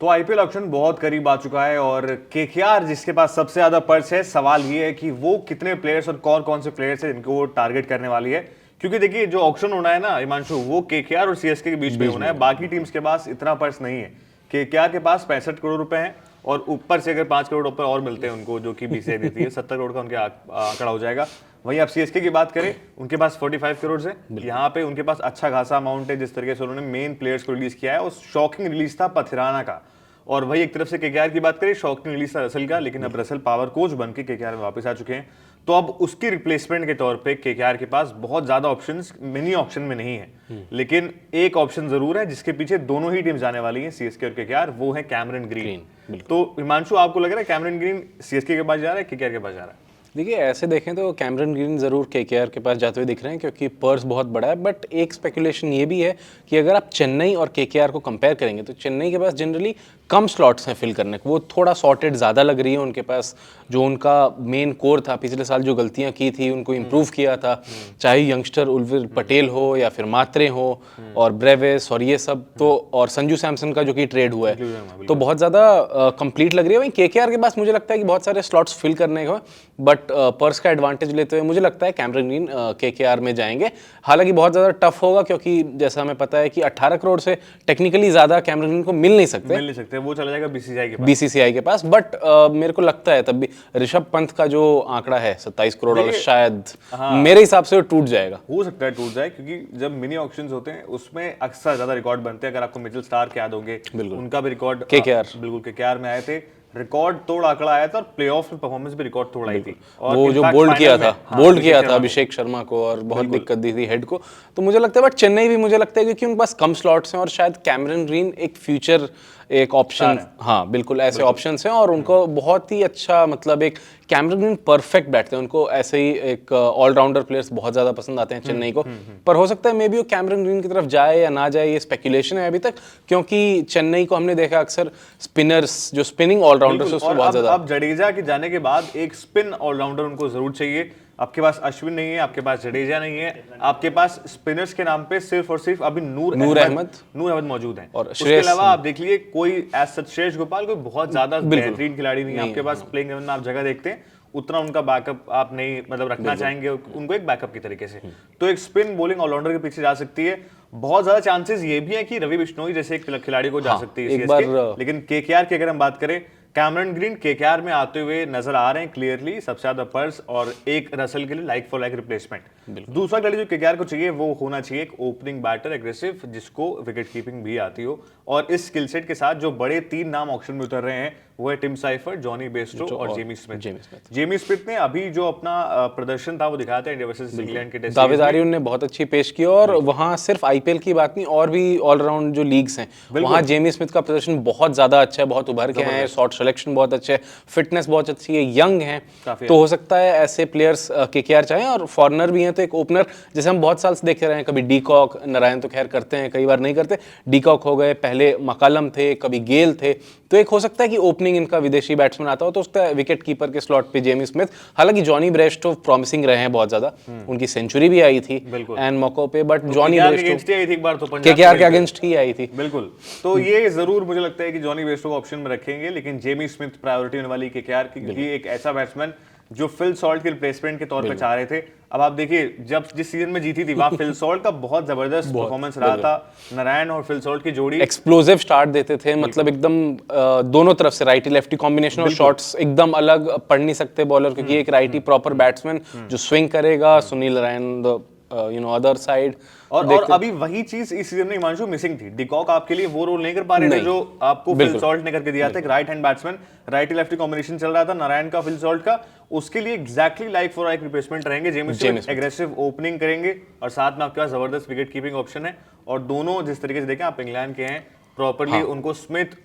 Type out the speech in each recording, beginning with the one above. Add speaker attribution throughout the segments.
Speaker 1: तो IPL auction बहुत करीब आ चुका है और केकेआर जिसके पास सबसे ज्यादा पर्स है, सवाल ये है कि वो कितने प्लेयर्स और कौन कौन से प्लेयर्स हैं जिनको वो टारगेट करने वाली है। क्योंकि देखिए जो ऑक्शन होना है ना हिमांशु, वो केकेआर और सीएसके के बीच में होना है। बाकी टीम्स के पास इतना पर्स नहीं है। केकेआर के पास 65 करोड़ रुपए हैं और ऊपर से अगर 5 करोड़ ऊपर और मिलते हैं उनको, जो कि बीसीआई देती है, 70 करोड़ का उनके आंकड़ा हो जाएगा। वहीं आप सीएसके की बात करें, उनके पास 45 करोड़ है। यहाँ पे उनके पास अच्छा खासा अमाउंट है जिस तरीके से उन्होंने मेन प्लेयर्स को रिलीज किया है। और शॉकिंग रिलीज था पथिराना का। और वही एक तरफ से केकेआर की बात करें, शॉकिंग रिलीज था रसल का, लेकिन अब रसल पावर कोच बन के केकेआर में वापस आ चुके हैं। तो अब उसकी रिप्लेसमेंट के तौर पे केकेआर के पास बहुत ज्यादा ऑप्शंस मिनी ऑप्शन में नहीं है। लेकिन एक ऑप्शन जरूर है जिसके पीछे दोनों ही टीम जाने वाली है, सीएसके और केकेआर, वो है कैमरन ग्रीन। तो हिमांशु, आपको लग रहा है कैमरन ग्रीन सीएसके के पास जा रहा है, केकेआर के पास जा रहा है?
Speaker 2: देखिए, ऐसे देखें तो कैमरन ग्रीन ज़रूर केकेआर के पास जाते हुए दिख रहे हैं क्योंकि पर्स बहुत बड़ा है। बट एक स्पेकुलेशन ये भी है कि अगर आप चेन्नई और केकेआर को कंपेयर करेंगे तो चेन्नई के पास जनरली कम स्लॉट्स हैं फिल करने को। वो थोड़ा सॉर्टेड ज़्यादा लग रही है उनके पास। जो उनका मेन कोर था, पिछले साल जो गलतियां की थी उनको इम्प्रूव किया था, चाहे यंगस्टर उर्विल पटेल हो या फिर मात्रे हो और ब्रेविस और ये सब, तो और संजू सैमसन का जो कि ट्रेड हुआ है, तो बहुत ज़्यादा कंप्लीट लग रही है। वहीं केकेआर के पास मुझे लगता है कि बहुत सारे स्लॉट्स फिल करने को, बट पर्स का एडवांटेज लेते हुए मुझे लगता है कैमरन ग्रीन केकेआर में जाएंगे। हालांकि बहुत ज़्यादा टफ होगा क्योंकि जैसा हमें पता है कि 18 करोड़ से टेक्निकली ज़्यादा कैमरन ग्रीन को मिल नहीं सकते,
Speaker 1: वो चला जाएगा
Speaker 2: बीसीसीआई के पास। बट मेरे को लगता है तब भी ऋषभ पंत का जो आंकड़ा है 27 करोड़ और शायद मेरे हिसाब से वो टूट जाएगा।
Speaker 1: हो सकता है टूट जाए, क्योंकि जब मिनी ऑक्शंस होते हैं उसमें अक्सर ज्यादा रिकॉर्ड बनते हैं। अगर आपको मिचेल स्टार्क याद होंगे, उनका भी रिकॉर्ड केकेआर में आए थे, रिकॉर्ड तोड़ आंकड़ा आया था और प्लेऑफ में परफॉर्मेंस भी रिकॉर्ड तोड़ आई थी। और
Speaker 2: वो जो बोल्ड किया था अभिषेक शर्मा को और बहुत दिक्कत दी थी हेड को। तो मुझे लगता है, बट चेन्नई भी मुझे लगता है क्योंकि उनके पास कम स्लॉट्स हैं और शायद कैमरन ग्रीन एक फ्यूचर एक ऑप्शन, हाँ बिल्कुल ऐसे ऑप्शंस हैं और उनको बहुत ही अच्छा, मतलब एक कैमरन ग्रीन परफेक्ट बैठते हैं। उनको ऐसे ही एक ऑलराउंडर प्लेयर्स बहुत ज़्यादा पसंद आते हैं चेन्नई को। पर हो सकता है मे बी वो कैमरन ग्रीन की तरफ जाए या ना जाए, ये स्पेकुलेशन है अभी तक, क्योंकि चेन्नई को हमने देखा अक्सर स्पिनर्स, जो स्पिनिंग ऑलराउंडर्स है उसमें बहुत ज़्यादा।
Speaker 1: अब जडेजा के जाने के बाद एक स्पिन ऑलराउंडर उनको जरूर चाहिए। आपके पास अश्विन नहीं है, आपके पास जडेजा नहीं है, आपके पास स्पिनर्स के नाम पे सिर्फ और सिर्फ अभी नूर अहमद मौजूद हैं। और उसके अलावा आप देख लिए कोई एज सच श्रेयस गोपाल कोई बहुत ज्यादा बेहतरीन खिलाड़ी नहीं है आपके पास। प्लेइंग 11 में आप जगह देखते हैं, उतना उनका बैकअप आप नहीं मतलब रखना चाहेंगे उनको एक बैकअप की तरीके से। तो एक स्पिन बॉलिंग ऑलराउंडर के पीछे जा सकती है। बहुत ज्यादा चांसेस ये भी है कि रवि बिश्नोई जैसे एक खिलाड़ी को जा सकती है सीएसके। लेकिन केकेआर की अगर हम बात करें, कैमरन ग्रीन केकेआर में आते हुए नजर आ रहे हैं क्लियरली, सबसे ज्यादा पर्स और एक रसल के लिए लाइक फॉर लाइक रिप्लेसमेंट। दूसरा खिलाड़ी जो केकेआर को चाहिए वो होना चाहिए एक ओपनिंग बैटर, एग्रेसिव, जिसको विकेट कीपिंग भी आती हो। और इस स्किल सेट के साथ जो बड़े 3 नाम ऑक्शन में उतर रहे हैं वो है टिम साइफर, जॉनी बेस्टो और जेमी स्मिथ। जेमी स्मिथ ने अभी जो अपना प्रदर्शन था वो दिखाया था इंडिया वर्सेस इंग्लैंड के टेस्ट,
Speaker 2: दावेदारी उन्होंने बहुत अच्छी पेश की। और वहां सिर्फ आईपीएल की बात नहीं, और भी ऑलराउंड जो लीग्स हैं वहां जेमी स्मिथ का प्रदर्शन बहुत ज्यादा अच्छा है, बहुत उभर के हैं, शॉट सिलेक्शन बहुत अच्छे है, फिटनेस बहुत अच्छी है, यंग है। तो हो सकता है ऐसे प्लेयर्स केकेआर चाहें। और फॉरनर भी हैं, तो एक ओपनर जैसे हम बहुत साल से देख रहे हैं, कभी डीकॉक, नारायण तो खैर करते हैं, कई बार नहीं करते, डीकॉक हो गए, पहले मकालम थे, कभी गेल थे। तो एक हो सकता है कि ओपनिंग इनका विदेशी बैट्समैन आता हो, तो उसका विकेट कीपर के स्लॉट पे जेमी स्मिथ। हालांकि जॉनी ब्रेस्टो प्रॉमिसिंग रहे हैं बहुत ज्यादा, उनकी सेंचुरी भी आई थी एंड मौकों पे, बट जॉनी ब्रेस्टो केकेआर के अगेंस्ट ही आई थी।
Speaker 1: बिल्कुल। तो ये जरूर मुझे लगता है कि जॉनी ब्रेस्टो को ऑप्शन में रखेंगे, लेकिन जेमी स्मिथ प्रायोरिटी होने वाली केकेआर की, क्योंकि एक ऐसा बैट्समैन जो फिल सॉल्ट के रिप्लेसमेंट के तौर पे चाह रहे थे। अब आप देखिए, जब जिस सीजन में जीती थी वहां फिल सॉल्ट का बहुत जबरदस्त परफॉर्मेंस रहा था। नारायण और फिल सॉल्ट की जोड़ी
Speaker 2: एक्सप्लोसिव स्टार्ट देते थे, मतलब एकदम दोनों तरफ से राइटी लेफ्टी कॉम्बिनेशन और शॉट्स एकदम अलग पढ़ नहीं सकते बॉलर, क्योंकि एक राइटी प्रॉपर बैट्समैन जो स्विंग करेगा, सुनील नारायण अदर साइड।
Speaker 1: और अभी वही चीज इस सीजन में हिमांशु मिसिंग थी। डिकॉक आपके लिए वो रोल नहीं कर पा रहे थे जो आपको फिल सॉल्ट ने करके दिया था। एक right hand batsman, righty lefty combination चल रहा था नारायण का फिल सॉल्ट का, उसके लिए exactly like for like replacement रहेंगे। जेमी स्मिथ एग्रेसिव ओपनिंग करेंगे और साथ में आपके पास जबरदस्त विकेट कीपिंग ऑप्शन है। और दोनों जिस तरीके से देखें, आप इंग्लैंड के हैं, प्रॉपर्ली उनको स्मिथ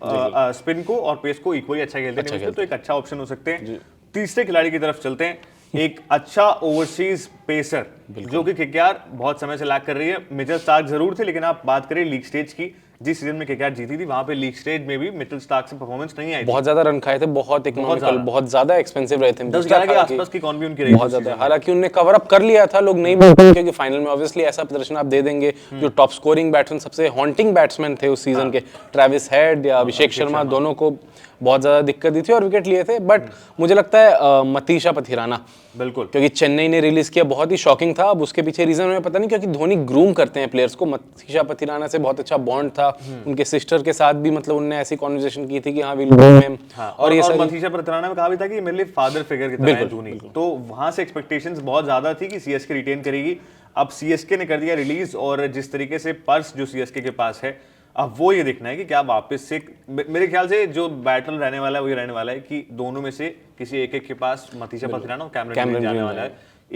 Speaker 1: स्पिन को और पेस को इक्वली अच्छा खेलते हैं, तो एक अच्छा ऑप्शन हो सकते हैं। तीसरे खिलाड़ी की तरफ चलते हैं, एक अच्छा ओवरसीज पेसर जो कि केकेआर बहुत समय से लैक कर रही है। मिचेल स्टार्क जरूर थे, लेकिन आप बात करें लीग स्टेज की, जिस सीजन में केकेआर जीती थी वहां पे लीग स्टेज में भी मिचेल स्टार्क से परफॉर्मेंस नहीं आई थी।
Speaker 2: बहुत ज्यादा रन खाए थे, बहुत इकोनॉमिकल, बहुत ज्यादा एक्सपेंसिव रहे थे,
Speaker 1: 10-11 के आसपास की कौन भी उनकी रही
Speaker 2: बहुत ज्यादा। हालांकि उन्होंने कवर अप कर लिया था, लोग नहीं बोलते क्योंकि फाइनल में ऑब्वियसली ऐसा प्रदर्शन आप दे देंगे। जो टॉप स्कोरिंग बैट्समैन, सबसे हॉन्टिंग बैट्समैन थे उस सीजन के, ट्रेविस हेड या अभिषेक शर्मा, दोनों को बहुत ज्यादा दिक्कत दी थी और विकेट लिए थे। बट मुझे लगता है मतीशा पथिराना,
Speaker 1: बिल्कुल,
Speaker 2: क्योंकि चेन्नई ने रिलीज किया, बहुत ही शॉकिंग था। अब उसके पीछे रीजन हमें पता नहीं, क्योंकि धोनी ग्रूम करते हैं प्लेयर्स को। मतीशा पथिराना से बहुत अच्छा बॉन्ड था, उनके सिस्टर के साथ भी मतलब उन्होंने ऐसी कॉन्वर्सेशन की थी कि हाँ विल ग्रूम हिम।
Speaker 1: और ये मतीशा पथिराना में कहा भी था कि मेरे लिए फादर फिगर की तरह है धोनी, तो वहां से एक्सपेक्टेशंस बहुत ज्यादा थी कि सीएसके रिटेन करेगी। अब सीएसके ने कर दिया रिलीज, और जिस तरीके से पर्स जो सीएसके के पास है, अब वो ये देखना है कि क्या वापस से, मेरे ख्याल से जो बैटल रहने वाला है वही रहने वाला है कि दोनों में से किसी एक के पास मतीशा पथिराना और कैमरन ग्रीन जाने वाला है।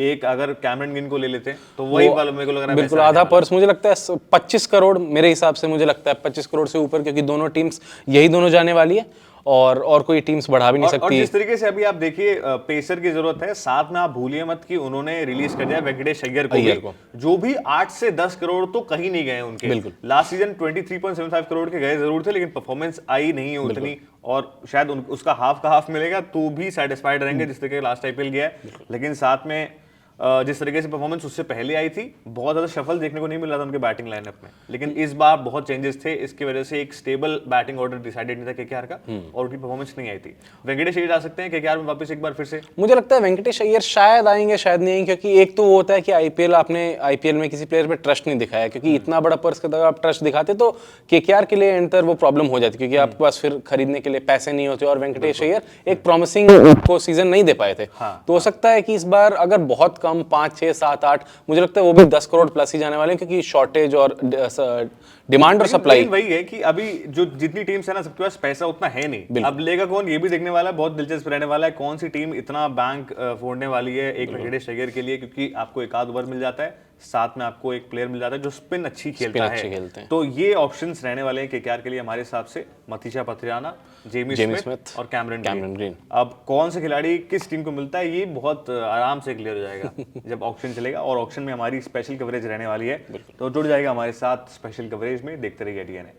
Speaker 1: एक अगर कैमरन ग्रीन को ले लेते हैं तो वही वाला मेरे को लग रहा है
Speaker 2: बिल्कुल आधा पर्स। मुझे लगता है 25 करोड़ मेरे हिसाब से, मुझे लगता है 25 करोड़ से ऊपर, क्योंकि दोनों टीम्स यही दोनों जाने वाली है और कोई टीम्स बढ़ा भी नहीं सकती।
Speaker 1: और जिस तरीके से अभी आप देखिए पेसर की जरूरत है, साथ में आप भूलिए मत कि उन्होंने रिलीज कर दिया वेंकटेश अय्यर को, जो भी 8 से 10 करोड़ तो कहीं नहीं गए उनके। लास्ट सीजन 23.75 करोड़ के गए जरूर थे, लेकिन परफॉर्मेंस आई नहीं है उतनी, और शायद उसका हाफ का हाफ मिलेगा तो भी सेटिस्फाइड रहेंगे जिस तरीके लास्ट आईपीएल गया है। लेकिन साथ में जिस तरीके से परफॉर्मेंस उससे पहले आई थी, बहुत ज्यादा शफल देखने को नहीं मिल रहा था उनके बैटिंग लाइनअप में। लेकिन इस बार बहुत चेंजेस थे, इसकी वजह से एक स्टेबल बैटिंग ऑर्डर डिसाइडेड नहीं था केकेआर का, और उनकी परफॉर्मेंस नहीं आई थी। वेंकटेश अय्यर आ सकते हैं केकेआर में वापस एक बार फिर से?
Speaker 2: मुझे लगता है वेंकटेश अय्यर शायद आएंगे, शायद नहीं आएंगे, क्योंकि एक तो वो होता है कि आईपीएल में किसी प्लेयर पे ट्रस्ट नहीं दिखाया, क्योंकि इतना बड़ा पर्स का अगर आप ट्रस्ट दिखाते तो केकेआर के लिए एंटर वो प्रॉब्लम हो जाती, क्योंकि आपके पास फिर खरीदने के लिए पैसे नहीं होते। और वेंकटेश अय्यर एक प्रॉमिसिंग को सीजन नहीं दे पाए थे, तो हो सकता है कि इस बार अगर बहुत कम 5, 6, 7, 8, मुझे लगता है वो भी 10 करोड़ प्लस ही जाने वाले हैं, क्योंकि शॉर्टेज और डिमांड और सप्लाई
Speaker 1: वही है कि अभी जो जितनी टीम्स है ना, सबके पास पैसा उतना है नहीं। अब लेगा कौन, ये भी देखने वाला है, बहुत दिलचस्प रहने वाला है कौन सी टीम इतना बैंक फोड़ने वाली है एक वेंकटेश अय्यर के लिए, क्योंकि आपको एक आध ओवर मिल जाता है, साथ में आपको एक प्लेयर मिल जाता है जो स्पिन अच्छी खेलता है। तो ये ऑप्शंस रहने वाले हैं केकेआर के लिए हमारे हिसाब से, मतीशा पथिराना, जेमी स्मिथ और कैमरन ग्रीन। अब कौन से खिलाड़ी किस टीम को मिलता है ये बहुत आराम से क्लियर हो जाएगा जब ऑक्शन चलेगा, और ऑक्शन में हमारी स्पेशल कवरेज रहने वाली है, तो जुड़ जाएगा हमारे साथ स्पेशल कवरेज में। देखते रहिए डीएनए।